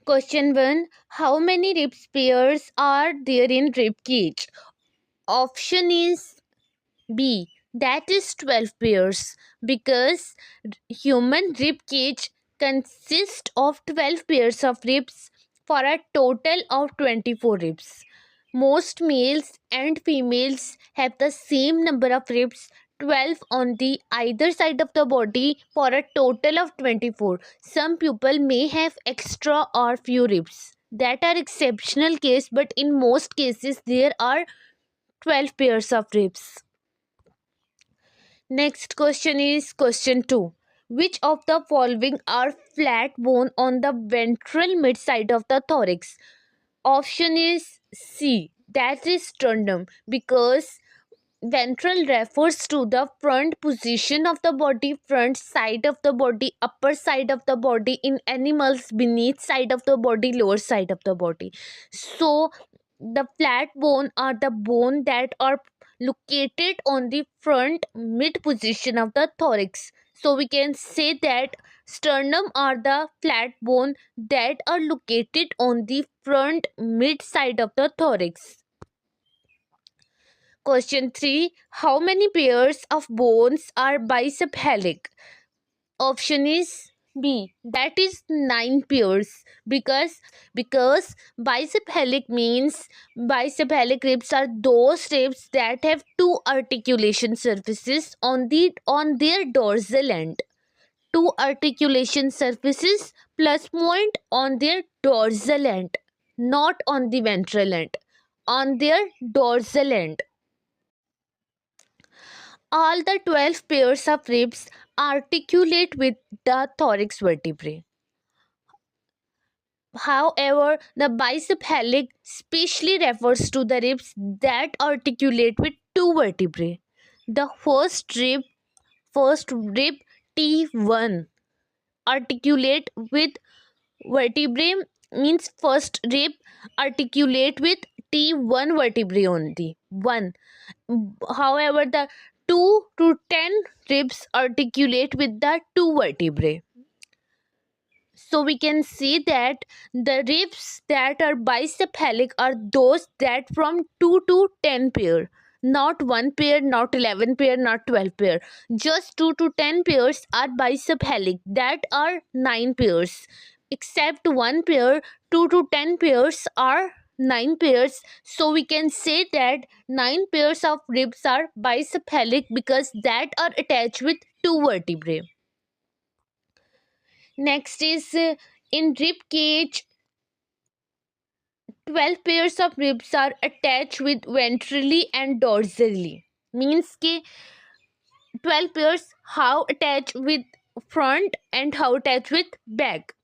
Question 1. How many rib pairs are there in rib cage? Option is B. That is 12 pairs because human rib cage consists of 12 pairs of ribs for a total of 24 ribs. Most males and females have the same number of ribs, 12 on the either side of the body for a total of 24. Some people may have extra or few ribs. That are exceptional case, but in most cases there are 12 pairs of ribs. Next question is question 2. Which of the following are flat bone on the ventral mid side of the thorax? Option is C. That is sternum because ventral refers to the front position of the body, front side of the body, upper side of the body in animals, beneath side of the body, lower side of the body. So the flat bone are the bone that are located on the front mid position of the thorax. So we can say that sternum are the flat bone that are located on the front mid side of the thorax. Question 3. How many pairs of bones are bicephalic? Option is B. That is 9 pairs because bicephalic means bicephalic ribs are those ribs that have two articulation surfaces on their dorsal end. Two articulation surfaces plus point on their dorsal end, not on the ventral end, on their dorsal end. All the 12 pairs of ribs articulate with the thorax vertebrae. However, the bicephalic specially refers to the ribs that articulate with two vertebrae. The first rib T1 articulate with vertebrae means first rib articulate with T1 vertebrae only. 1. However, the 2 to 10 ribs articulate with the two vertebrae. So we can see that the ribs that are bicephalic are those that from 2 to 10 pair. Not 1 pair, not 11 pair, not 12 pair. Just 2 to 10 pairs are bicephalic. That are 9 pairs. Except 1 pair, 2 to 10 pairs are 9 pairs. So we can say that 9 pairs of ribs are bicephalic because that are attached with two vertebrae. Next is in rib cage, 12 pairs of ribs are attached with ventrally and dorsally. Means कि 12 pairs how attached with front and how attached with back.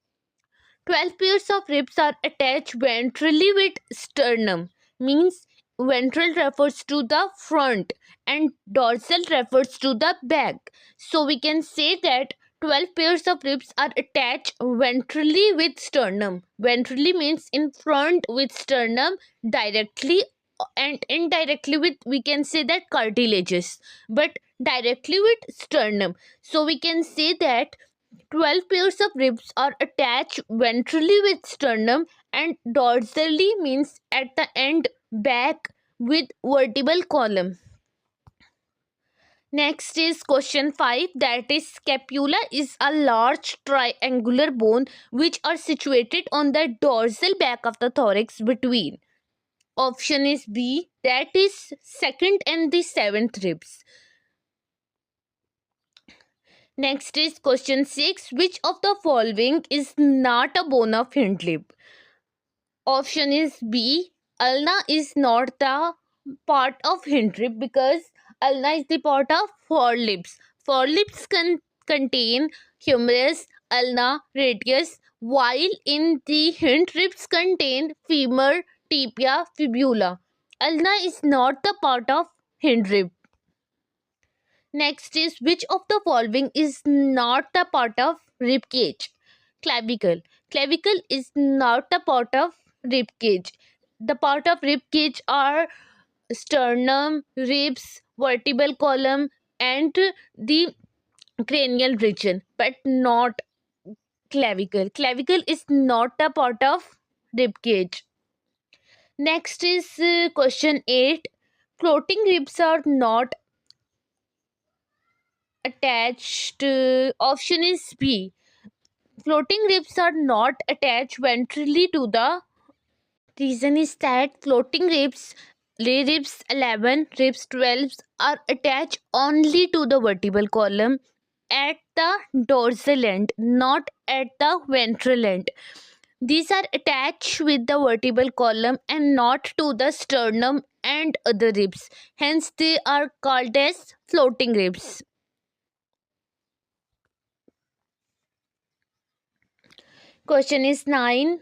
12 pairs of ribs are attached ventrally with sternum. Means ventral refers to the front and dorsal refers to the back. So we can say that 12 pairs of ribs are attached ventrally with sternum. Ventrally means in front with sternum directly, and indirectly with, we can say that cartilages, but directly with sternum. So we can say that 12 pairs of ribs are attached ventrally with sternum and dorsally means at the end back with vertebral column. Next is question 5, that is scapula is a large triangular bone which are situated on the dorsal back of the thorax between. Option is B, that is second and the seventh ribs. Next is question 6, which of the following is not a bone of hind limb? Option is B, ulna is not the part of hind rib because ulna is the part of forelimbs. Forelimbs contain humerus, ulna, radius, while in the hind ribs contain femur, tibia, fibula. Ulna is not the part of hind rib. Next is which of the following is not the part of rib cage? Clavicle. Clavicle is not the part of rib cage. The part of rib cage are sternum, ribs, vertebral column and the cranial region, but not clavicle. Clavicle is not a part of rib cage. Next is question 8. Floating ribs are not attached. Option is B. Floating ribs are not attached ventrally to the. Reason is that floating ribs 11, ribs 12 are attached only to the vertebral column at the dorsal end, not at the ventral end. These are attached with the vertebral column and not to the sternum and other ribs. Hence, they are called as floating ribs. Question is 9.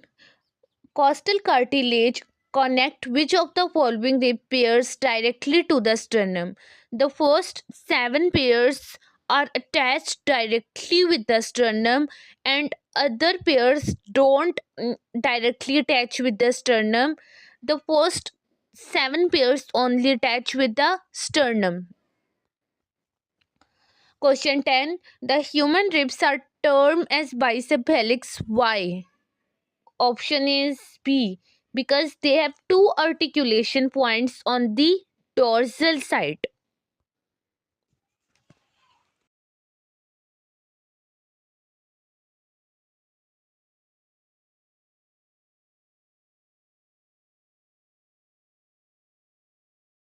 Costal cartilage connect which of the following rib pairs directly to the sternum? The first 7 pairs are attached directly with the sternum, and other pairs don't directly attach with the sternum. The first 7 pairs only attach with the sternum. Question 10. The human ribs are termed as bicep helix. Why? Option is B, because they have two articulation points on the dorsal side.